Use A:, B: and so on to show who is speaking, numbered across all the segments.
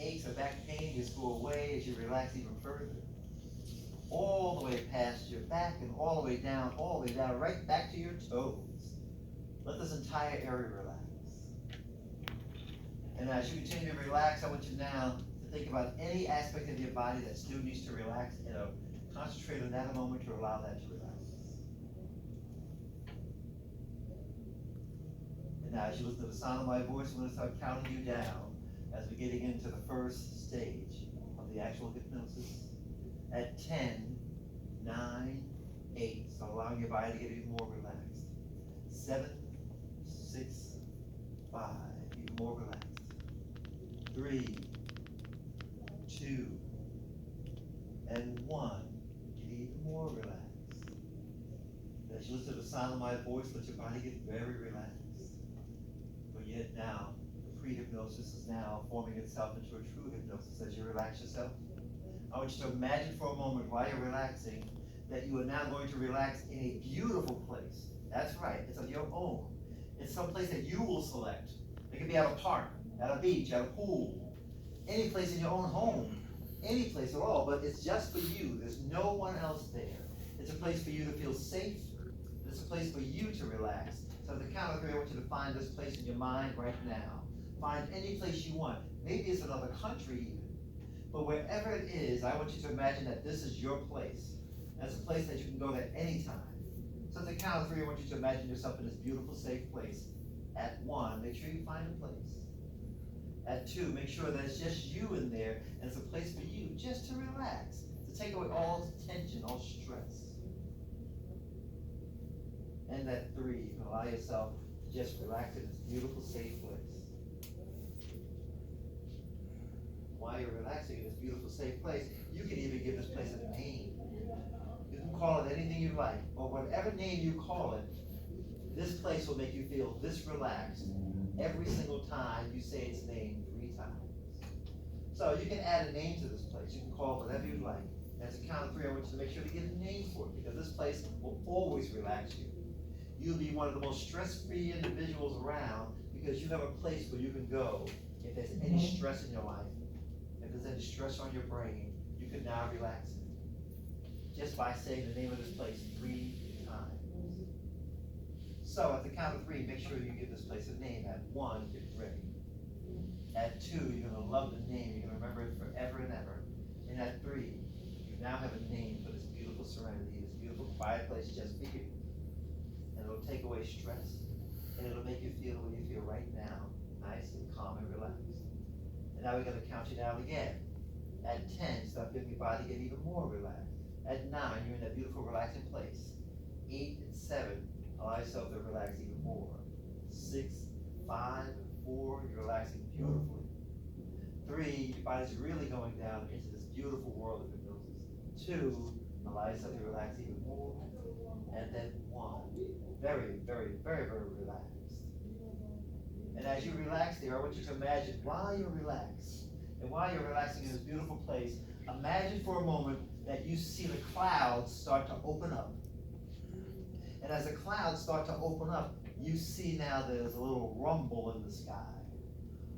A: aches or back pain just go away as you relax even further. All the way past your back and all the way down, right back to your toes. Let this entire area relax. And as you continue to relax, I want you now to think about any aspect of your body that still needs to relax, and concentrate on that a moment to allow that to relax. And now as you listen to the sound of my voice, I'm going to start counting you down as we're getting into the first stage of the actual hypnosis. At 10, 9, 8, so allowing your body to get even more relaxed. 7, 6, 5, even more relaxed. 3, 2, and 1, get even more relaxed. As you listen to the sound of my voice, let your body get very relaxed. But yet now, the pre-hypnosis is now forming itself into a true hypnosis as you relax yourself. I want you to imagine for a moment while you're relaxing that you are now going to relax in a beautiful place. That's right, it's of your own. It's some place that you will select. It could be at a park, at a beach, at a pool, any place in your own home, any place at all, but it's just for you. There's no one else there. It's a place for you to feel safe. It's a place for you to relax. So at the count of 3, I want you to find this place in your mind right now. Find any place you want. Maybe it's another country even. But wherever it is, I want you to imagine that this is your place. That's a place that you can go to any time. So at the count of 3, I want you to imagine yourself in this beautiful, safe place. At 1, make sure you find a place. At 2, make sure that it's just you in there, and it's a place for you just to relax, to take away all tension, all stress. And at 3, you can allow yourself to just relax in this beautiful, safe place. While you're relaxing in this beautiful, safe place, you can even give this place a name. You can call it anything you like, but whatever name you call it, this place will make you feel this relaxed every single time you say its name 3 times. So you can add a name to this place. You can call it whatever you like. As a count of 3, I want you to make sure to get a name for it, because this place will always relax you. You'll be one of the most stress-free individuals around because you have a place where you can go if there's any stress in your life. If there's any stress on your brain, you can now relax it just by saying the name of this place 3 times. So at the count of 3, make sure you give this place a name. At 1, get ready. At 2, you're going to love the name. You're going to remember it forever and ever. And at 3, you now have a name for this beautiful serenity, this beautiful quiet place just for you. And it'll take away stress, and it'll make you feel the way you feel right now, nice and calm and relaxed. And now we're going to count you down again. At 10, start feeling your body get even more relaxed. At 9, you're in that beautiful relaxing place. 8 and 7, allow yourself to relax even more. 6, 5, 4, you're relaxing beautifully. 3, your body's really going down into this beautiful world of hypnosis. 2, allow yourself to relax even more. And then 1, very, very, very, very relaxed. And as you relax there, I want you to imagine while you're relaxed, and while you're relaxing in this beautiful place, imagine for a moment that you see the clouds start to open up. And as the clouds start to open up, you see now there's a little rumble in the sky,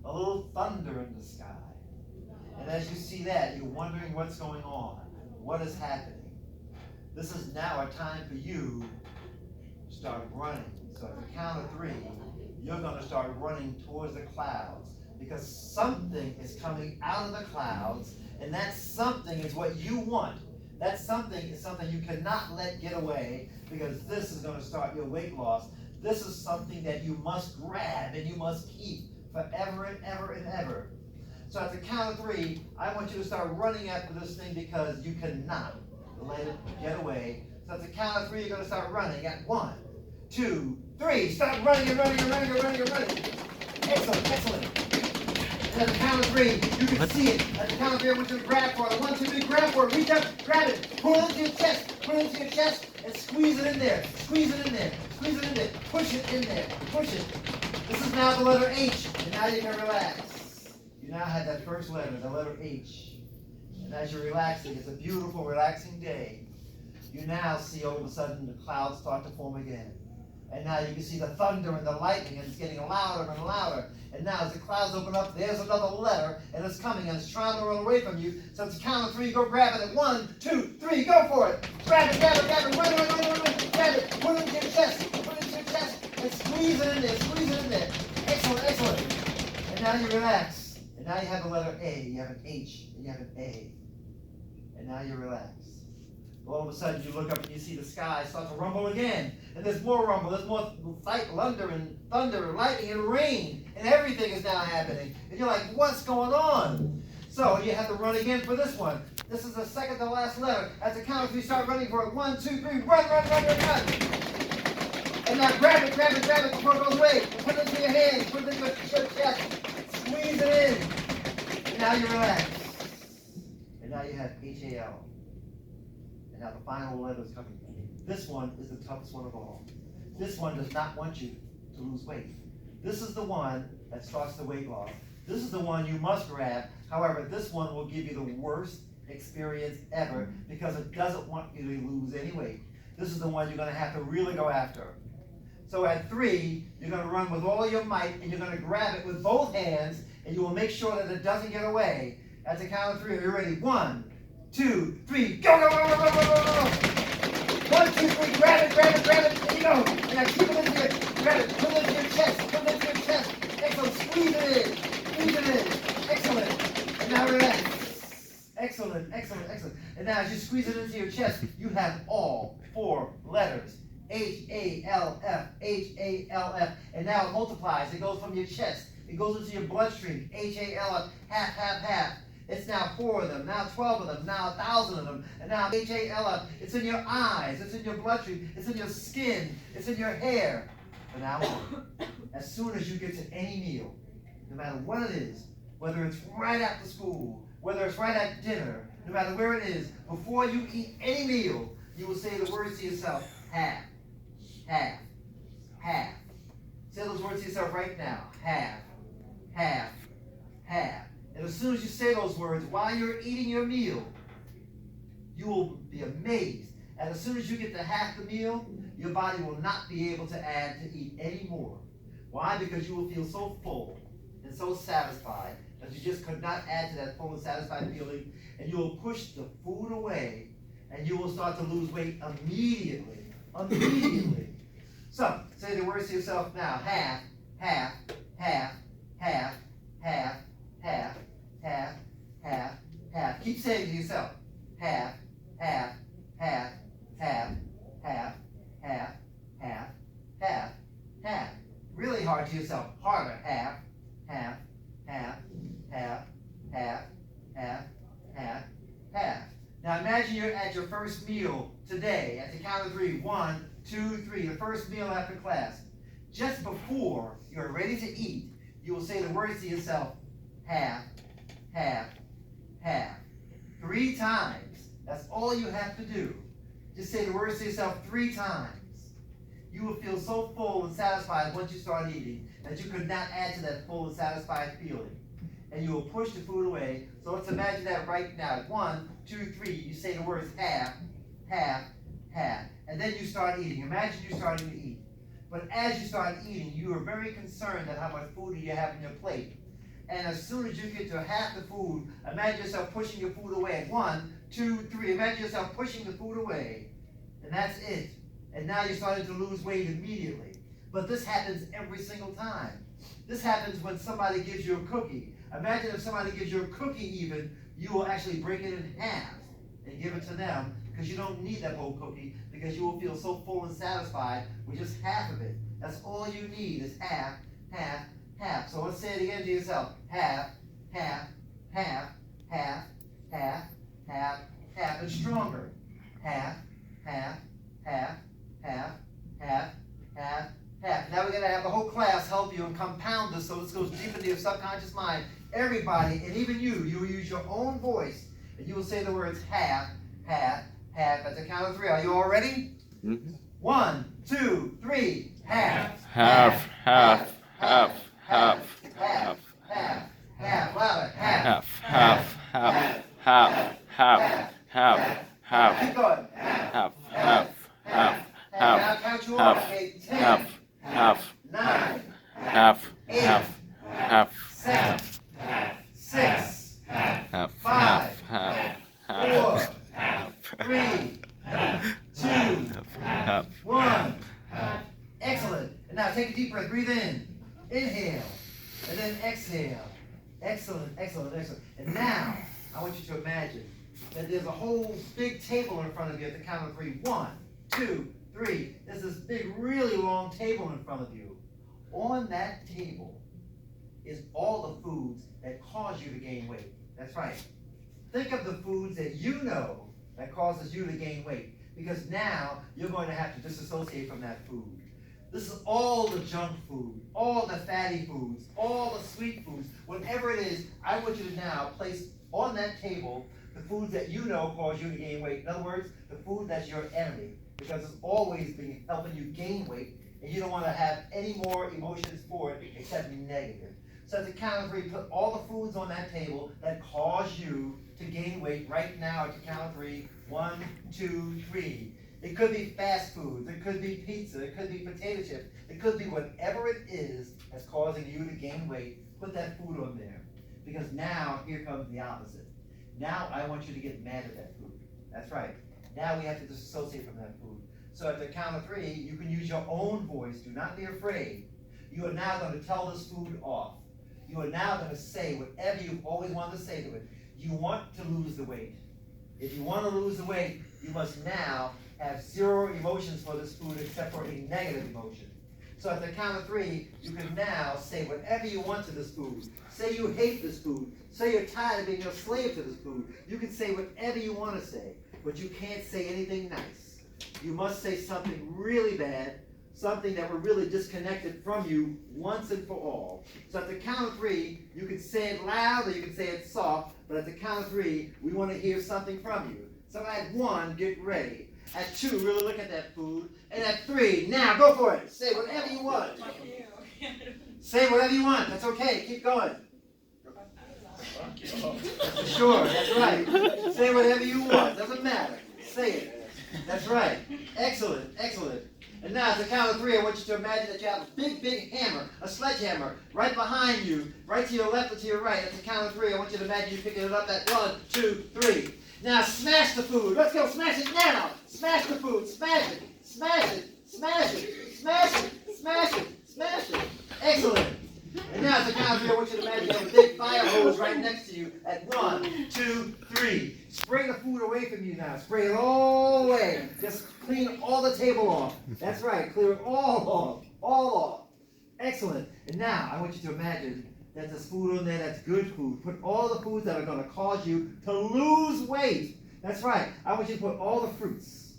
A: a little thunder in the sky. And as you see that, you're wondering what's going on, what is happening. This is now a time for you to start running. So at the count of 3, you're going to start running towards the clouds, because something is coming out of the clouds, and that something is what you want. That something is something you cannot let get away, because this is going to start your weight loss. This is something that you must grab and you must keep forever and ever and ever. So at the count of 3, I want you to start running after this thing, because you cannot let it get away. So at the count of 3, you're going to start running. At 1, 2, 3. Start running and running and running and running and running. Excellent, excellent. And at the count of 3, you can see it. At the count of 3, I want you to grab for it. 1, 2, 3, grab for it. Reach up, grab it. Pull it into your chest. Put it into your chest and squeeze it in there. Squeeze it in there. Squeeze it in there. Push it in there. Push it. This is now the letter H. And now you can relax. You now have that first letter, the letter H. And as you're relaxing, it's a beautiful, relaxing day. You now see all of a sudden the clouds start to form again. And now you can see the thunder and the lightning, and it's getting louder and louder. And now as the clouds open up, there's another letter, and it's coming, and it's trying to run away from you. So it's a count of 3, go grab it. At 1, 2, 3, go for it. Grab it, grab it, grab it, run, grab it, put it into your chest, and squeeze it in there, squeeze it in there. Excellent, excellent. And now you relax. And now you have the letter A, you have an H, and you have an A. And now you relax. All of a sudden you look up and you see the sky start to rumble again. And there's more rumble, there's more thunder and lightning and rain. And everything is now happening. And you're like, what's going on? So you have to run again for this one. This is the second to last letter. At the count of 3, start running for it. 1, 2, 3, run. And now grab it before it goes away. Put it into your hands, put it into your chest. Squeeze it in. And now you relax. And now you have H-A-L. And now the final letter is coming. This one is the toughest one of all. This one does not want you to lose weight. This is the one that starts the weight loss. This is the one you must grab. However, this one will give you the worst experience ever because it doesn't want you to lose any weight. This is the one you're going to have to really go after. So at 3, you're going to run with all your might, and you're going to grab it with both hands, and you will make sure that it doesn't get away. At the count of 3, are you ready? 1, 2, 3, go! 1, 2, 3, grab it, there you go. And now keep it in here, grab it, put it into your chest, excellent, squeeze it in, excellent, and now relax. Excellent. And now as you squeeze it into your chest, you have all 4 letters. H-A-L-F, H-A-L-F, and now it multiplies, it goes from your chest, it goes into your bloodstream, H-A-L-F, half. It's now 4 of them, now 12 of them, now 1,000 of them, and now H-A-L-F, it's in your eyes, it's in your bloodstream, it's in your skin, it's in your hair. From now on, as soon as you get to any meal, no matter what it is, whether it's right after school, whether it's right at dinner, no matter where it is, before you eat any meal, you will say the words to yourself, half. Say those words to yourself right now, half. And as soon as you say those words, while you're eating your meal, you will be amazed. And as soon as you get to half the meal, your body will not be able to add to eat any more. Why? Because you will feel so full and so satisfied that you just could not add to that full and satisfied feeling, and you will push the food away, and you will start to lose weight immediately. So, say the words to yourself now, half. Keep saying to yourself, half. Really hard to yourself, harder, half. Now imagine you're at your first meal today, at the count of 3, 1, 2, 3, the first meal after class. Just before you're ready to eat, you will say the words to yourself, half. 3 times. That's all you have to do. Just say the words to yourself 3 times. You will feel so full and satisfied once you start eating that you could not add to that full and satisfied feeling. And you will push the food away. So let's imagine that right now. 1, 2, 3, you say the words half. And then you start eating. Imagine you starting to eat. But as you start eating, you are very concerned at how much food you have in your plate. And as soon as you get to half the food, imagine yourself pushing your food away. 1, 2, 3. Imagine yourself pushing the food away. And that's it. And now you're starting to lose weight immediately. But this happens every single time. This happens when somebody gives you a cookie. Imagine if somebody gives you a cookie even, you will actually break it in half and give it to them, because you don't need that whole cookie, because you will feel so full and satisfied with just half of it. That's all you need is half. So let's say it again to yourself. Half, and stronger. Half. Now we're going to have the whole class help you and compound this so this goes deep into your subconscious mind. Everybody, and even you will use your own voice, and you will say the words half. At the count of 3. Are you all ready?
B: Mm-hmm.
A: 1, 2, 3. Half.
B: Louder.
A: Half. Keep going.
B: Half.
A: Now count you off. Okay, 10, to breathe in, inhale, and then exhale. Excellent, excellent, excellent. And now, I want you to imagine that there's a whole big table in front of you at the count of 3. 1, 2, 3. There's this big, really long table in front of you. On that table is all the foods that cause you to gain weight. That's right. Think of the foods that you know that causes you to gain weight, because now you're going to have to disassociate from that food. This is all the junk food, all the fatty foods, all the sweet foods, whatever it is. I want you to now place on that table the foods that you know cause you to gain weight. In other words, the food that's your enemy, because it's always been helping you gain weight, and you don't want to have any more emotions for it except negative. So at the count of 3, put all the foods on that table that cause you to gain weight right now at the count of 3. 1, 2, 3. It could be fast foods, it could be pizza, it could be potato chips, it could be whatever it is that's causing you to gain weight. Put that food on there. Because now, here comes the opposite. Now I want you to get mad at that food. That's right. Now we have to disassociate from that food. So at the count of 3, you can use your own voice. Do not be afraid. You are now going to tell this food off. You are now going to say whatever you've always wanted to say to it. You want to lose the weight. If you want to lose the weight, you must now have 0 emotions for this food except for a negative emotion. So at the count of 3, you can now say whatever you want to this food. Say you hate this food. Say you're tired of being a slave to this food. You can say whatever you want to say, but you can't say anything nice. You must say something really bad, something that will really disconnect it from you once and for all. So at the count of 3, you can say it loud or you can say it soft, but at the count of 3, we want to hear something from you. So at 1, get ready. At 2, really look at that food. And at 3, now go for it. Say whatever you want. Say whatever you want. That's okay. Keep going. Sure, that's right. Say whatever you want. Doesn't matter. Say it. That's right. Excellent, excellent. And now at the count of 3, I want you to imagine that you have a big, big hammer, a sledgehammer, right behind you, right to your left or to your right. At the count of 3, I want you to imagine you picking it up at 1, 2, 3. Now smash the food. Let's go. Smash it now. Smash the food. Smash it. Smash it. Smash it. Smash it. Smash it. Smash it. Excellent. And now at the count of 3, I want you to imagine you have a big fire hose right next to you at 1, 2, 3. Spray the food away from you now. Spray it all away. Just clean all the table off. That's right. Clear it all off. All off. Excellent. And now I want you to imagine that there's food on there that's good food. Put all the foods that are going to cause you to lose weight. That's right. I want you to put all the fruits,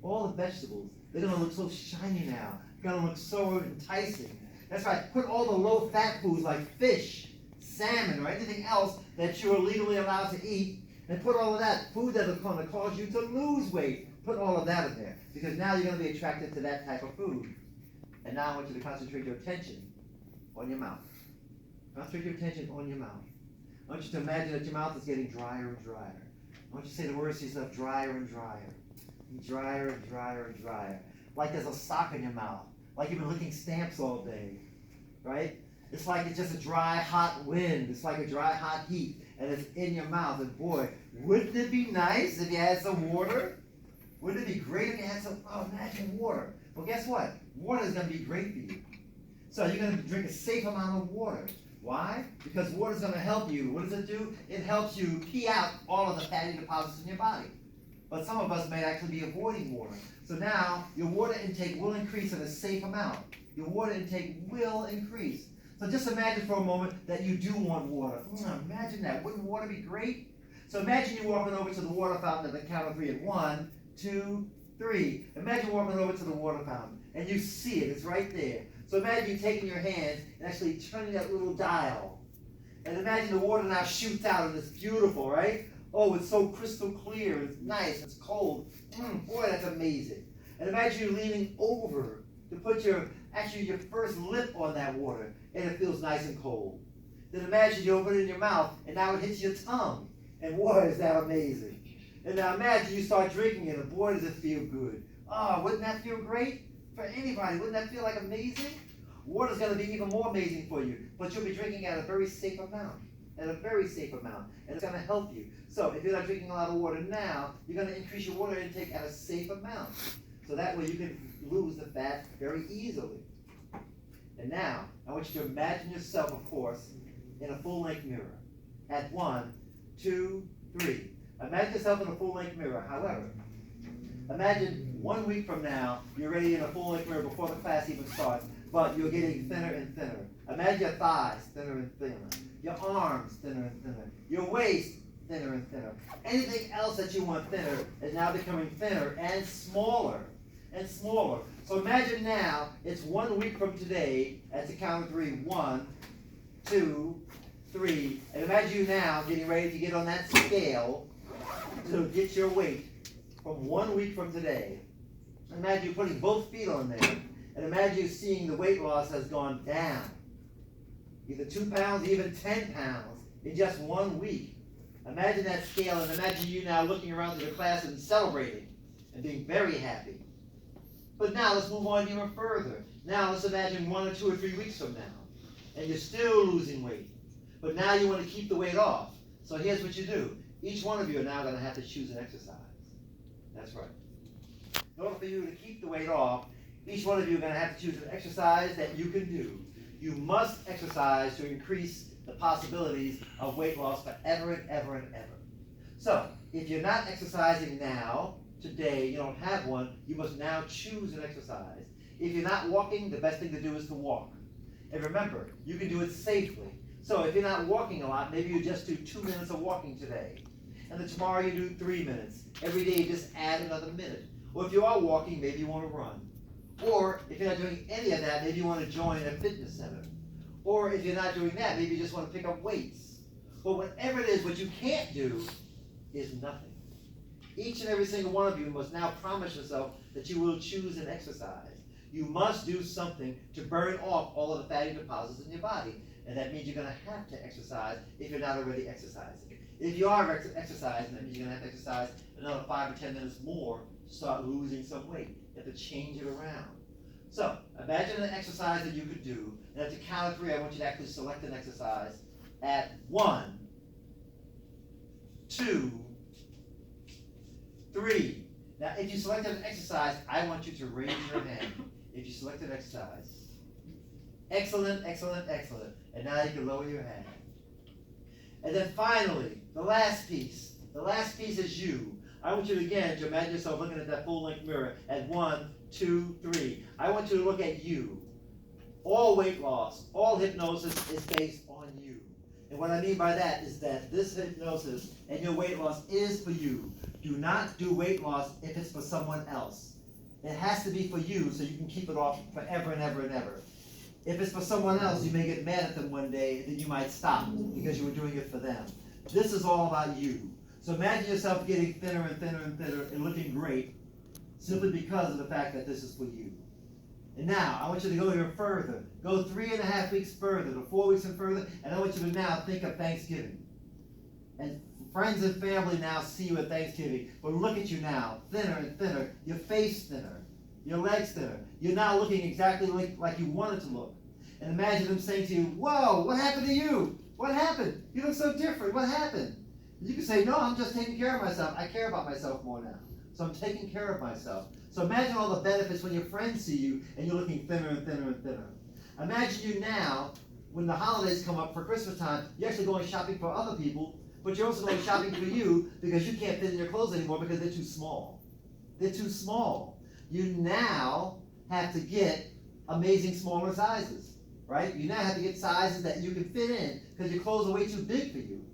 A: all the vegetables. They're going to look so shiny now. They're going to look so enticing. That's right. Put all the low-fat foods like fish, salmon, or anything else that you're legally allowed to eat. And put all of that food that is going to cause you to lose weight. Put all of that in there. Because now you're going to be attracted to that type of food. And now I want you to concentrate your attention on your mouth. Concentrate your attention on your mouth. I want you to imagine that your mouth is getting drier and drier. I want you to say the words to yourself, drier and drier. Drier and drier and drier. Like there's a sock in your mouth. Like you've been licking stamps all day. Right? It's like it's just a dry, hot wind. It's like a dry, hot heat. And it's in your mouth. And boy, wouldn't it be nice if you had some water? Wouldn't it be great if you had some, imagine water. Well, guess what? Water is going to be great for you. So you're going to drink a safe amount of water. Why? Because water is going to help you. What does it do? It helps you pee out all of the fatty deposits in your body. But some of us may actually be avoiding water. So now your water intake will increase in a safe amount. Your water intake will increase. So just imagine for a moment that you do want water. Imagine that. Wouldn't water be great? So imagine you walking over to the water fountain at the count of 3 at 1, 2, 3. Imagine walking over to the water fountain and you see it. It's right there. So imagine you taking your hand and actually turning that little dial. And imagine the water now shoots out and it's beautiful, right? Oh, it's so crystal clear. It's nice. It's cold. Boy, that's amazing. And imagine you leaning over to put your first lip on that water and it feels nice and cold. Then imagine you open it in your mouth and now it hits your tongue. And boy, is that amazing. And now imagine you start drinking it and boy, does it feel good. Oh, wouldn't that feel great? For anybody, wouldn't that feel like amazing? Water's going to be even more amazing for you, but you'll be drinking at a very safe amount, and it's going to help you. So if you're not drinking a lot of water now, you're going to increase your water intake at a safe amount. So that way you can lose the fat very easily. And now, I want you to imagine yourself, of course, in a full-length mirror. At 1, 2, 3. Imagine yourself in a full-length mirror. However, imagine 1 week from now, you're already in a full-length mirror before the class even starts, but you're getting thinner and thinner. Imagine your thighs thinner and thinner, your arms thinner and thinner, your waist thinner and thinner. Anything else that you want thinner is now becoming thinner and smaller and smaller. So imagine now, it's 1 week from today, at the count of 3. 1, 2, 3. And imagine you now getting ready to get on that scale to get your weight from 1 week from today. Imagine you putting both feet on there, and imagine you seeing the weight loss has gone down. Either 2 pounds, even 10 pounds in just 1 week. Imagine that scale, and imagine you now looking around to the class and celebrating and being very happy. But now let's move on even further. Now let's imagine 1 or 2 or 3 weeks from now, and you're still losing weight. But now you want to keep the weight off. So here's what you do. Each one of you are now going to have to choose an exercise. That's right. In order for you to keep the weight off, each one of you are going to have to choose an exercise that you can do. You must exercise to increase the possibilities of weight loss forever and ever and ever. So, if you're not exercising now, today, you don't have one, you must now choose an exercise. If you're not walking, the best thing to do is to walk. And remember, you can do it safely. So if you're not walking a lot, maybe you just do 2 minutes of walking today. And then tomorrow you do 3 minutes. Every day you just add another minute. Or if you are walking, maybe you want to run. Or if you're not doing any of that, maybe you want to join a fitness center. Or if you're not doing that, maybe you just want to pick up weights. But whatever it is, what you can't do is nothing. Each and every single one of you must now promise yourself that you will choose an exercise. You must do something to burn off all of the fatty deposits in your body. And that means you're going to have to exercise if you're not already exercising. If you are exercising, that means you're going to have to exercise another 5 or 10 minutes more to start losing some weight. You have to change it around. So, imagine an exercise that you could do, and at the count of 3, I want you to actually select an exercise at 1, 2, 3. Now, if you selected an exercise, I want you to raise your hand. If you selected an exercise. Excellent, excellent, excellent. And now you can lower your hand. And then finally, the last piece. The last piece is you. I want you again to imagine yourself looking at that full-length mirror at 1, 2, 3. I want you to look at you. All weight loss, all hypnosis is based on you. And what I mean by that is that this hypnosis and your weight loss is for you. Do not do weight loss if it's for someone else. It has to be for you so you can keep it off forever and ever and ever. If it's for someone else, you may get mad at them one day, then you might stop because you were doing it for them. This is all about you. So imagine yourself getting thinner and thinner and thinner and looking great simply because of the fact that this is for you. And now, I want you to go even further. Go 3.5 weeks further, to 4 weeks and further, and I want you to now think of Thanksgiving. And friends and family now see you at Thanksgiving, but look at you now, thinner and thinner, your face thinner, your legs thinner. You're now looking exactly like you wanted to look. And imagine them saying to you, whoa, what happened to you? What happened? You look so different. What happened? And you can say, no, I'm just taking care of myself. I care about myself more now. So I'm taking care of myself. So imagine all the benefits when your friends see you and you're looking thinner and thinner and thinner. Imagine you now, when the holidays come up for Christmas time, you're actually going shopping for other people, but you're also going shopping for you because you can't fit in your clothes anymore because they're too small. They're too small. You now have to get amazing smaller sizes, right? You now have to get sizes that you can fit in because your clothes are way too big for you.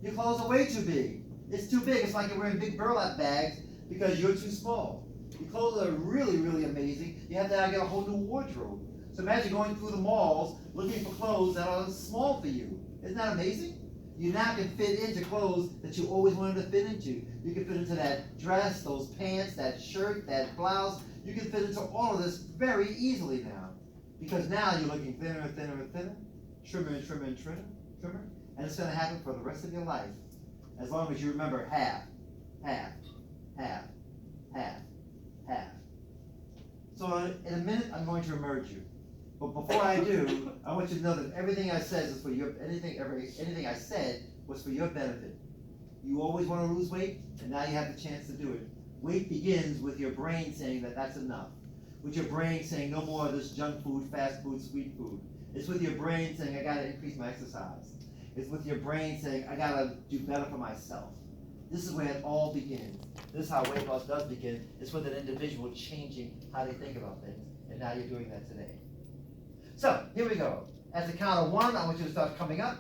A: Your clothes are way too big. It's too big. It's like you're wearing big burlap bags because you're too small. Your clothes are really, really amazing. You have to now get a whole new wardrobe. So imagine going through the malls looking for clothes that are small for you. Isn't that amazing? You now can fit into clothes that you always wanted to fit into. You can fit into that dress, those pants, that shirt, that blouse. You can fit into all of this very easily now. Because now you're looking thinner and thinner and thinner, trimmer and trimmer and trimmer, trimmer. And it's going to happen for the rest of your life. As long as you remember half, half, half, half, half. So in a minute, I'm going to emerge you. But before I do, I want you to know that everything I said is for your, anything I said was for your benefit. You always want to lose weight, and now you have the chance to do it. Weight begins with your brain saying that that's enough. with your brain saying no more of this junk food, fast food, sweet food. It's with your brain saying I gotta increase my exercise. It's with your brain saying I gotta do better for myself. This is where it all begins. This is how weight loss does begin. It's with an individual changing how they think about things. And now you're doing that today. So, here we go. At the count of 1, I want you to start coming up.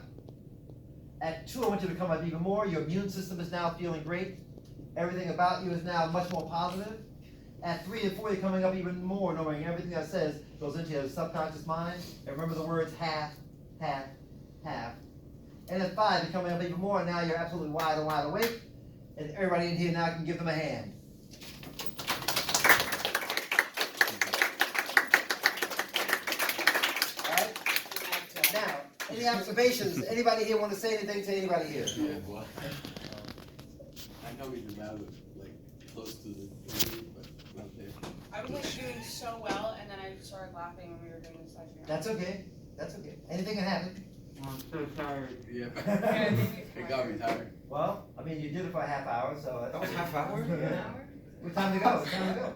A: At 2, I want you to come up even more. Your immune system is now feeling great. Everything about you is now much more positive. At 3 and 4, you're coming up even more, knowing everything that says goes into your subconscious mind. And remember the words half, half, half. And at 5, you're coming up even more, and now you're absolutely wide awake. And everybody in here now can give them a hand. All right? Now, any observations? Anybody here want to say anything to anybody here?
B: Yeah, well, I know we did that like close to the room, but not there.
C: I was like doing so well, and then I just started laughing when we were doing this like.
A: That's okay. That's okay. Anything can happen.
D: I'm so tired.
B: Yeah.
C: Yeah,
B: It got me tired.
A: Well, I mean, you did it for a half hour, so that's
D: That was half hour?
A: Yeah. What time to go? What time to go?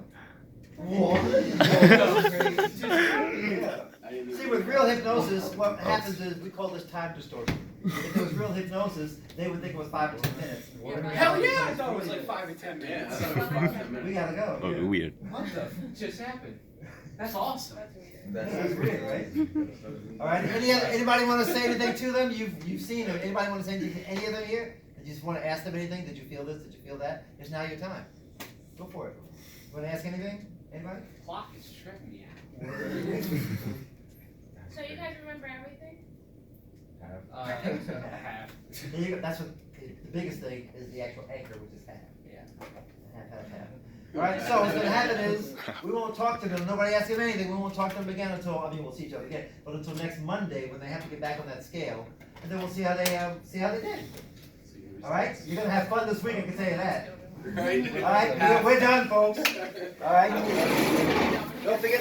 A: Yeah. See, with real hypnosis, what happens is we call this time distortion. If it was real hypnosis, they would think it was 5 or 10 minutes.
D: Hell yeah, I thought it was like 5 or 10
B: Yeah,
D: minutes.
B: I thought it was 5 10 minutes.
A: We gotta go.
E: Oh, weird.
D: What the f just happened? That's awesome.
C: That's weird.
A: That's weird, right? All right. Anybody want to say anything to them? You've seen them. Anybody want to say anything to any of them here? Did you just want to ask them anything? Did you feel this? Did you feel that? It's now your time. Go for it. Want to ask anything? Anybody?
D: Clock is tripping me out.
C: So you guys remember everything?
D: I think so. Half.
A: There you go. That's what the biggest thing is, the actual anchor, which is half.
D: Yeah.
A: Half. All right, so what's going to happen is we won't talk to them. Nobody asks them anything. We won't talk to them again until, I mean, we'll see each other again, but until next Monday when they have to get back on that scale, and then we'll see how they did. All right, you're going to have fun this week. I can tell you that.
B: Right?
A: All right, we're done, folks. All right, don't forget.